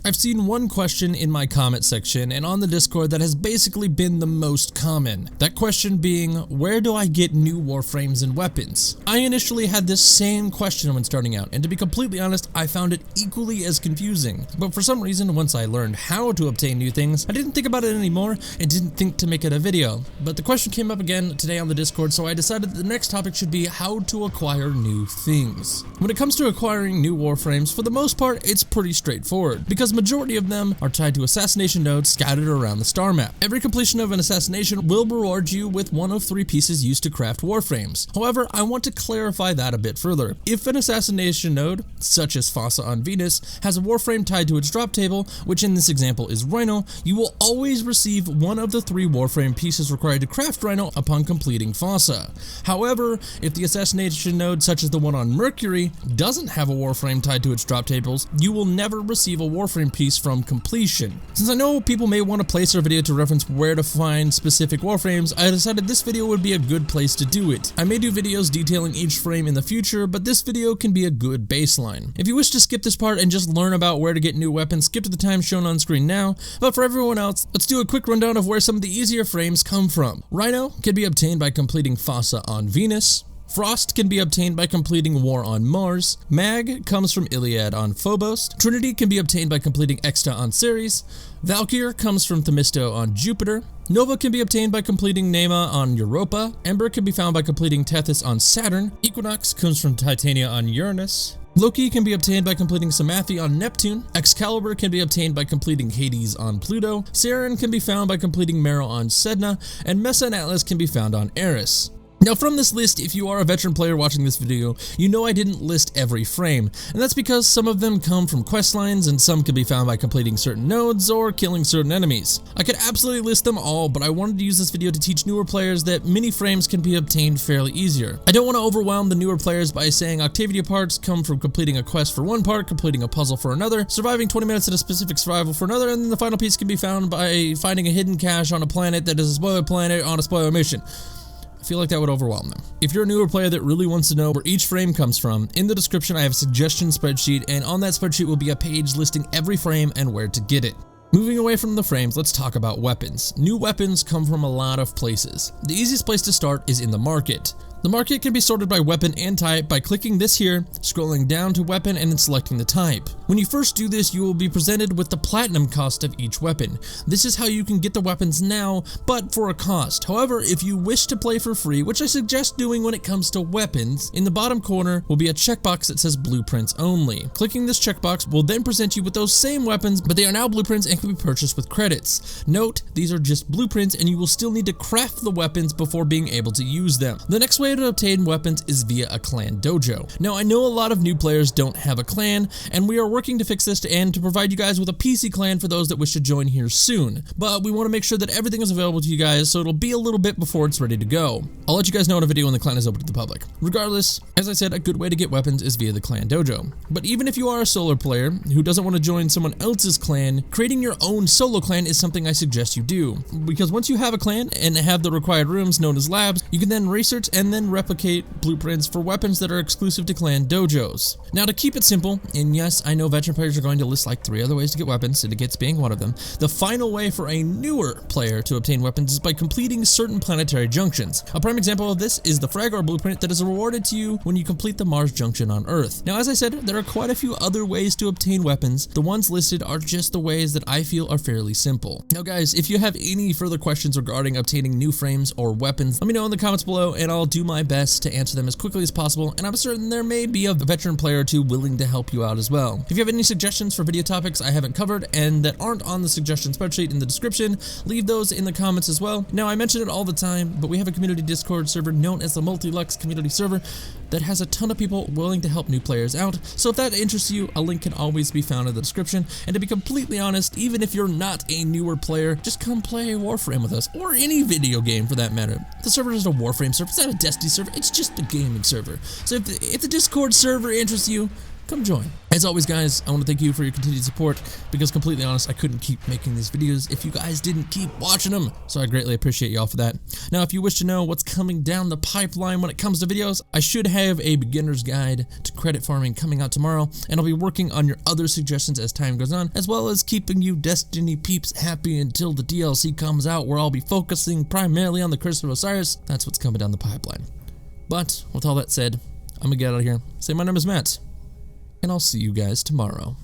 I've seen one question in my comment section and on the Discord that has basically been the most common. That question being, where do I get new Warframes and weapons? I initially had this same question when starting out, and to be completely honest, I found it equally as confusing. But for some reason, once I learned how to obtain new things, I didn't think about it anymore and didn't think to make it a video. But the question came up again today on the Discord, so I decided the next topic should be how to acquire new things. When it comes to acquiring new Warframes, for the most part, it's pretty straightforward, because majority of them are tied to assassination nodes scattered around the star map. Every completion of an assassination will reward you with one of 3 pieces used to craft Warframes. However, I want to clarify that a bit further. If an assassination node, such as Fossa on Venus, has a Warframe tied to its drop table, which in this example is Rhino, you will always receive one of the 3 Warframe pieces required to craft Rhino upon completing Fossa. However, if the assassination node, such as the one on Mercury, doesn't have a Warframe tied to its drop tables, you will never receive a Warframe piece from completion. Since I know people may want to place our video to reference where to find specific Warframes, I decided this video would be a good place to do it. I may do videos detailing each frame in the future, but this video can be a good baseline. If you wish to skip this part and just learn about where to get new weapons, skip to the time shown on screen now, but for everyone else, let's do a quick rundown of where some of the easier frames come from. Rhino can be obtained by completing Fossa on Venus. Frost can be obtained by completing War on Mars. Mag comes from Iliad on Phobos. Trinity can be obtained by completing Exta on Ceres. Valkyr comes from Themisto on Jupiter. Nova can be obtained by completing Nema on Europa. Ember can be found by completing Tethys on Saturn. Equinox comes from Titania on Uranus. Loki can be obtained by completing Samathi on Neptune. Excalibur can be obtained by completing Hades on Pluto. Saren can be found by completing Meryl on Sedna. And Mesa and Atlas can be found on Eris. Now from this list, if you are a veteran player watching this video, you know I didn't list every frame, and that's because some of them come from quest lines and some can be found by completing certain nodes or killing certain enemies. I could absolutely list them all, but I wanted to use this video to teach newer players that mini frames can be obtained fairly easier. I don't want to overwhelm the newer players by saying Octavia parts come from completing a quest for one part, completing a puzzle for another, surviving 20 minutes at a specific survival for another, and then the final piece can be found by finding a hidden cache on a planet that is a spoiler planet on a spoiler mission. I feel like that would overwhelm them. If you're a newer player that really wants to know where each frame comes from, in the description I have a suggestion spreadsheet, and on that spreadsheet will be a page listing every frame and where to get it. Moving away from the frames, let's talk about weapons. New weapons come from a lot of places. The easiest place to start is in the market. The market can be sorted by weapon and type by clicking this here, scrolling down to weapon, and then selecting the type. When you first do this, you will be presented with the platinum cost of each weapon. This is how you can get the weapons now, but for a cost. However, if you wish to play for free, which I suggest doing when it comes to weapons, in the bottom corner will be a checkbox that says blueprints only. Clicking this checkbox will then present you with those same weapons, but they are now blueprints and can be purchased with credits. Note, these are just blueprints and you will still need to craft the weapons before being able to use them. The next way to obtain weapons is via a clan dojo. Now I know a lot of new players don't have a clan, and we are working to fix this and to provide you guys with a PC clan for those that wish to join here soon, but we want to make sure that everything is available to you guys, so it'll be a little bit before it's ready to go. I'll let you guys know in a video when the clan is open to the public. Regardless, as I said, a good way to get weapons is via the clan dojo. But even if you are a solo player who doesn't want to join someone else's clan, creating your own solo clan is something I suggest you do, because once you have a clan and have the required rooms known as labs, you can then research and then replicate blueprints for weapons that are exclusive to clan dojos. Now to keep it simple, and yes, I know veteran players are going to list like 3 other ways to get weapons, Syndicates being one of them, the final way for a newer player to obtain weapons is by completing certain planetary junctions. A prime example of this is the Fragar blueprint that is rewarded to you when you complete the Mars junction on Earth. Now as I said, there are quite a few other ways to obtain weapons. The ones listed are just the ways that I feel are fairly simple. Now guys, if you have any further questions regarding obtaining new frames or weapons, let me know in the comments below and I'll do my best to answer them as quickly as possible, and I'm certain there may be a veteran player or two willing to help you out as well. If you have any suggestions for video topics I haven't covered and that aren't on the suggestion spreadsheet in the description, leave those in the comments as well. Now I mention it all the time, but we have a community Discord server known as the Multi-Lux community server that has a ton of people willing to help new players out, so if that interests you, a link can always be found in the description. And to be completely honest, even if you're not a newer player, just come play Warframe with us, or any video game for that matter. The server is a Warframe server, it's not a Destiny server, it's just a gaming server. So if the Discord server interests you, come join. As always, guys, I want to thank you for your continued support, because completely honest, I couldn't keep making these videos if you guys didn't keep watching them, so I greatly appreciate y'all for that. Now, if you wish to know what's coming down the pipeline when it comes to videos, I should have a beginner's guide to credit farming coming out tomorrow, and I'll be working on your other suggestions as time goes on, as well as keeping you Destiny peeps happy until the DLC comes out, where I'll be focusing primarily on the Curse of Osiris. That's what's coming down the pipeline. But with all that said, I'm gonna get out of here. Say my name is Matt, and I'll see you guys tomorrow.